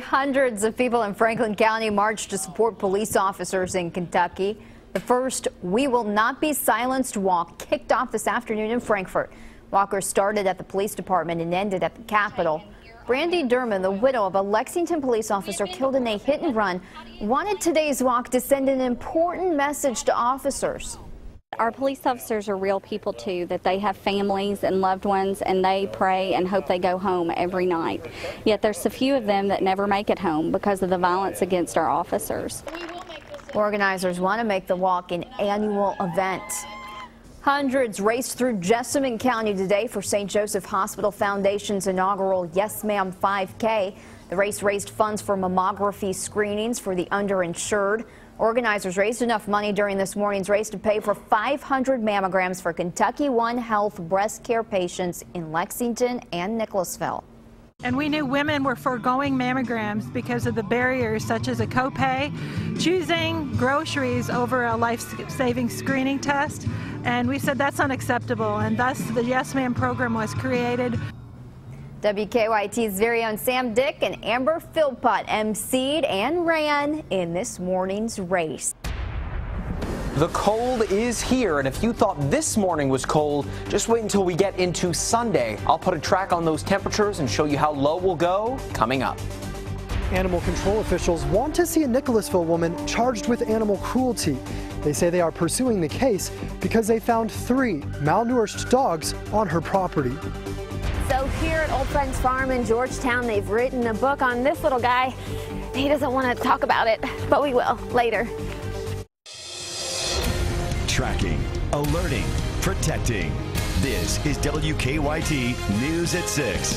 Hundreds of people in Franklin County marched to support police officers in Kentucky. The first We Will Not Be Silenced walk kicked off this afternoon in Frankfort. Walkers started at the police department and ended at the Capitol. Brandy Durman, the widow of a Lexington police officer killed in a hit and run, wanted today's walk to send an important message to officers. Our police officers are real people too, that they have families and loved ones, and they pray and hope they go home every night. Yet there's a few of them that never make it home because of the violence against our officers. Organizers want to make the walk an annual event. Hundreds raced through Jessamine County today for St. Joseph Hospital Foundation's inaugural Yes Ma'am 5K. The race raised funds for mammography screenings for the underinsured. Organizers raised enough money during this morning's race to pay for 500 mammograms for Kentucky One Health breast care patients in Lexington and Nicholasville. And we knew women were foregoing mammograms because of the barriers such as a copay, choosing groceries over a life-saving screening test. And we said that's unacceptable, and thus the Yes Ma'am program was created. WKYT's very own Sam Dick and Amber Philpott emceed and ran in this morning's race. The cold is here, and if you thought this morning was cold, just wait until we get into Sunday. I'll put a track on those temperatures and show you how low we'll go coming up. Animal control officials want to see a Nicholasville woman charged with animal cruelty. They say they are pursuing the case because they found 3 malnourished dogs on her property. So here at Old Friends Farm in Georgetown, they've written a book on this little guy. He doesn't want to talk about it, but we will later. Tracking, alerting, protecting. This is WKYT News at 6.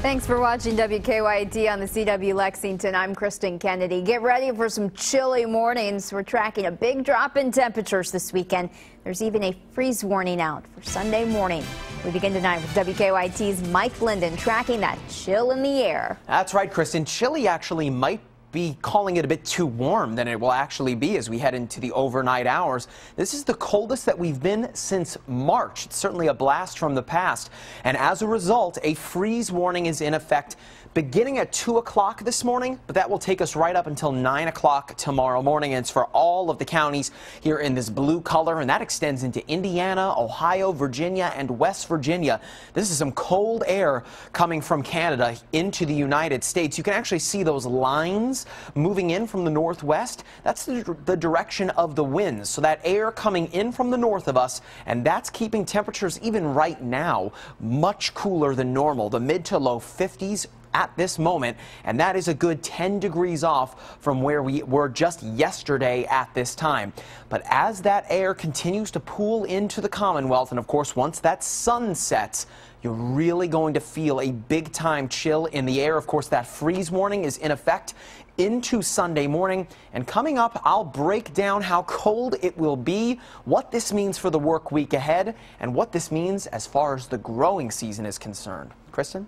Thanks for watching WKYT on the CW Lexington. I'm Kristen Kennedy. Get ready for some chilly mornings. We're tracking a big drop in temperatures this weekend. There's even a freeze warning out for Sunday morning. We begin tonight with WKYT's Mike Linden tracking that chill in the air. That's right, Kristen. Chilly actually might be calling it a bit too warm than it will actually be as we head into the overnight hours. This is the coldest that we've been since March. It's certainly a blast from the past. And as a result, a freeze warning is in effect beginning at 2 o'clock this morning, but that will take us right up until 9 o'clock tomorrow morning. And it's for all of the counties here in this blue color, and that extends into Indiana, Ohio, Virginia, and West Virginia. This is some cold air coming from Canada into the United States. You can actually see those lines moving in from the northwest. That's the direction of the winds. So that air coming in from the north of us, and that's keeping temperatures even right now much cooler than normal. The mid to low 50s at this moment, and that is a good 10 degrees off from where we were just yesterday at this time. But as that air continues to pool into the Commonwealth, and of course once that sun sets, you're really going to feel a big time chill in the air. Of course, that freeze warning is in effect into Sunday morning. And coming up, I'll break down how cold it will be, what this means for the work week ahead, and what this means as far as the growing season is concerned. Kristen?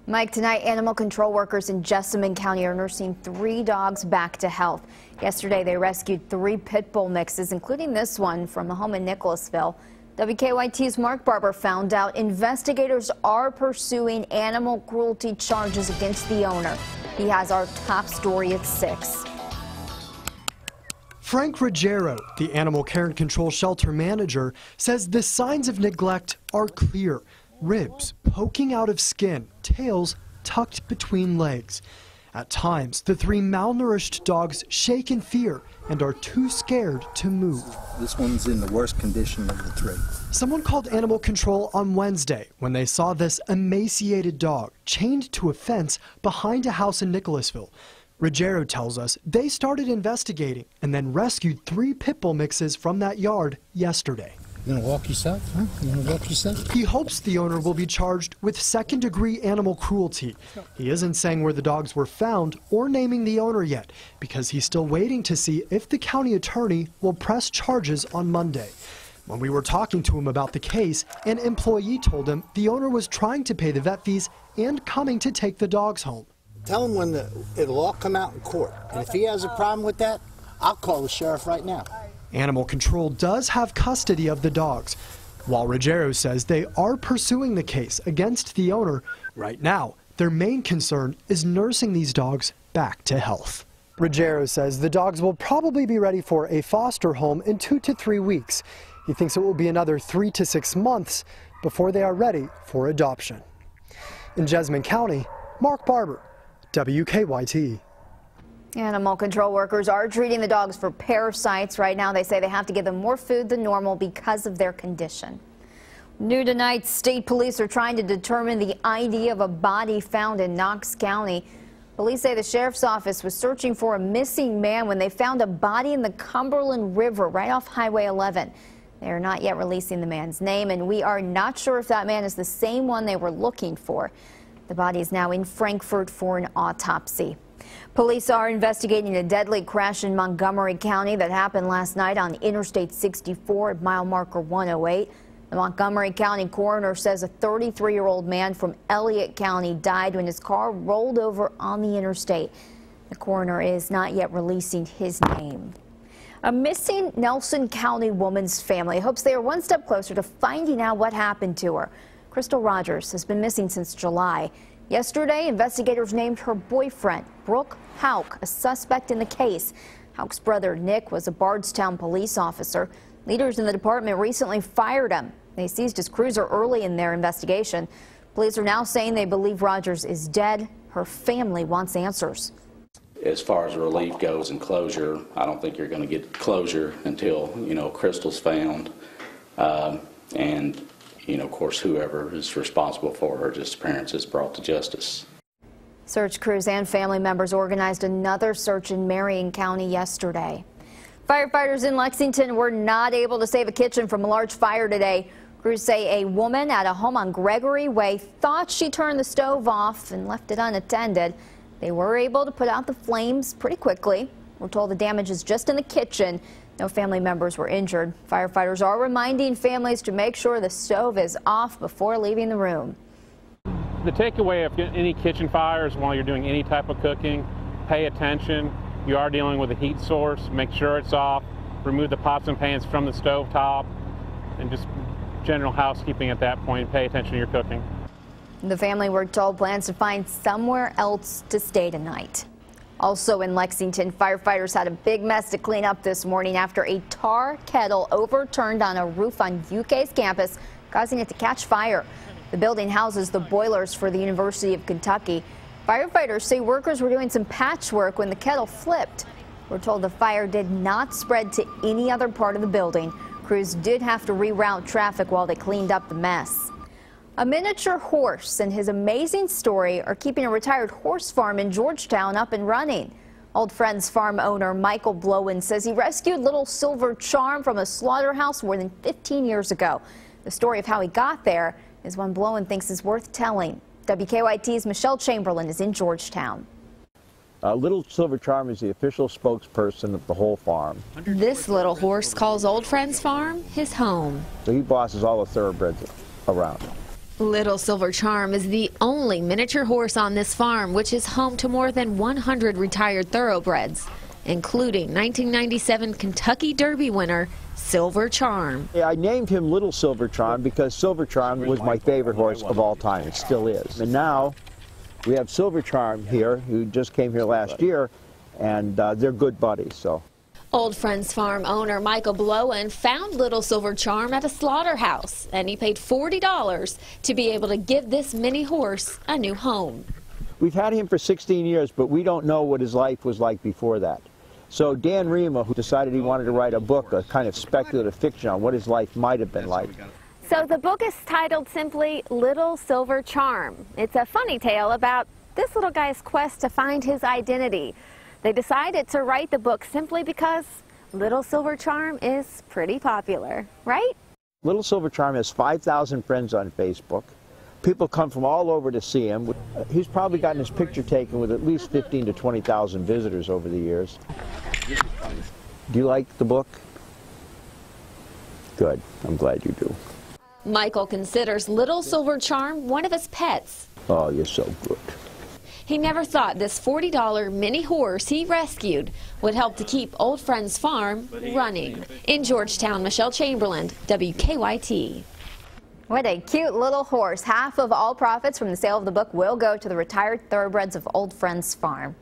Mike, tonight animal control workers in Jessamine County are nursing 3 dogs back to health. Yesterday, they rescued 3 pit bull mixes, including this one from a home in Nicholasville. WKYT's Mark Barber found out investigators are pursuing animal cruelty charges against the owner. He has our top story at 6. Frank Ruggiero, the animal care and control shelter manager, says the signs of neglect are clear. Ribs poking out of skin, tails tucked between legs. At times, the 3 malnourished dogs shake in fear and are too scared to move. This one's in the worst condition of the 3. Someone called animal control on Wednesday when they saw this emaciated dog chained to a fence behind a house in Nicholasville. Ruggiero tells us they started investigating and then rescued 3 pit bull mixes from that yard yesterday. You gonna walk yourself? Huh? You gonna walk yourself? He hopes the owner will be charged with second-degree animal cruelty. He isn't saying where the dogs were found or naming the owner yet because he's still waiting to see if the county attorney will press charges on Monday. When we were talking to him about the case, an employee told him the owner was trying to pay the vet fees and coming to take the dogs home. Tell him when it'll all come out in court. And if he has a problem with that, I'll call the sheriff right now. Animal control does have custody of the dogs. While Ruggiero says they are pursuing the case against the owner, right now Their main concern is nursing these dogs back to health. Ruggiero says the dogs will probably be ready for a foster home in 2 to 3 weeks. He thinks it will be another 3 to 6 months before they are ready for adoption. In Jessamine County, Mark Barber, WKYT. Animal control workers are treating the dogs for parasites. Right now, they say they have to give them more food than normal because of their condition. New tonight, state police are trying to determine the ID of a body found in Knox County. Police say the sheriff's office was searching for a missing man when they found a body in the Cumberland River right off Highway 11. They are not yet releasing the man's name, and we are not sure if that man is the same one they were looking for. The body is now in Frankfort for an autopsy. Police are investigating a deadly crash in Montgomery County that happened last night on Interstate 64 at mile marker 108. The Montgomery County coroner says a 33-year-old man from Elliott County died when his car rolled over on the interstate. The coroner is not yet releasing his name. A missing Nelson County woman's family hopes they are one step closer to finding out what happened to her. Crystal Rogers has been missing since July. Yesterday, investigators named her boyfriend, Brooke Hauk, a suspect in the case. Hauk's brother, Nick, was a Bardstown police officer. Leaders in the department recently fired him. They seized his cruiser early in their investigation. Police are now saying they believe Rogers is dead. Her family wants answers. As far as relief goes and closure, I don't think you're going to get closure until, Crystal's found. And, of course, whoever is responsible for her disappearance is brought to justice. Search crews and family members organized another search in Marion County yesterday. Firefighters in Lexington were not able to save a kitchen from a large fire today. Crews say a woman at a home on Gregory Way thought she turned the stove off and left it unattended. They were able to put out the flames pretty quickly. We're told the damage is just in the kitchen. No family members were injured. Firefighters are reminding families to make sure the stove is off before leaving the room. The takeaway of any kitchen fires while you're doing any type of cooking, pay attention. You are dealing with a heat source. Make sure it's off. Remove the pots and pans from the stove top, and just general housekeeping at that point. Pay attention to your cooking. The family, we're told, plans to find somewhere else to stay tonight. Also in Lexington, firefighters had a big mess to clean up this morning after a tar kettle overturned on a roof on UK's campus, causing it to catch fire. The building houses the boilers for the University of Kentucky. Firefighters say workers were doing some patchwork when the kettle flipped. We're told the fire did not spread to any other part of the building. Crews did have to reroute traffic while they cleaned up the mess. A miniature horse and his amazing story are keeping a retired horse farm in Georgetown up and running. Old Friends farm owner Michael Blowen says he rescued Little Silver Charm from a slaughterhouse more than 15 years ago. The story of how he got there is one Blowen thinks is worth telling. WKYT's Michelle Chamberlain is in Georgetown. Little Silver Charm is the official spokesperson of the whole farm. This little horse calls Old Friends Farm his home. So he bosses all the thoroughbreds around. Little Silver Charm is the only miniature horse on this farm, which is home to more than 100 retired thoroughbreds, including 1997 Kentucky Derby winner Silver Charm. I named him Little Silver Charm because Silver Charm was my favorite horse of all time. It still is. And now we have Silver Charm here, who just came here last year, and they're good buddies. So. Old Friends Farm owner Michael Blowen found Little Silver Charm at a slaughterhouse, and he paid $40 to be able to give this mini horse a new home. We've had him for 16 years, but we don't know what his life was like before that. So Dan Rima, who decided he wanted to write a book, a kind of speculative fiction on what his life might have been like. So the book is titled simply Little Silver Charm. It's a funny tale about this little guy's quest to find his identity. They decided to write the book simply because Little Silver Charm is pretty popular, right? Little Silver Charm has 5,000 friends on Facebook. People come from all over to see him. He's probably gotten his picture taken with at least 15 to 20,000 visitors over the years. Do you like the book? Good. I'm glad you do. Michael considers Little Silver Charm one of his pets. Oh, you're so good. He never thought this $40 mini horse he rescued would help to keep Old Friends Farm running. In Georgetown, Michelle Chamberlain, WKYT. What a cute little horse. Half of all profits from the sale of the book will go to the retired thoroughbreds of Old Friends Farm.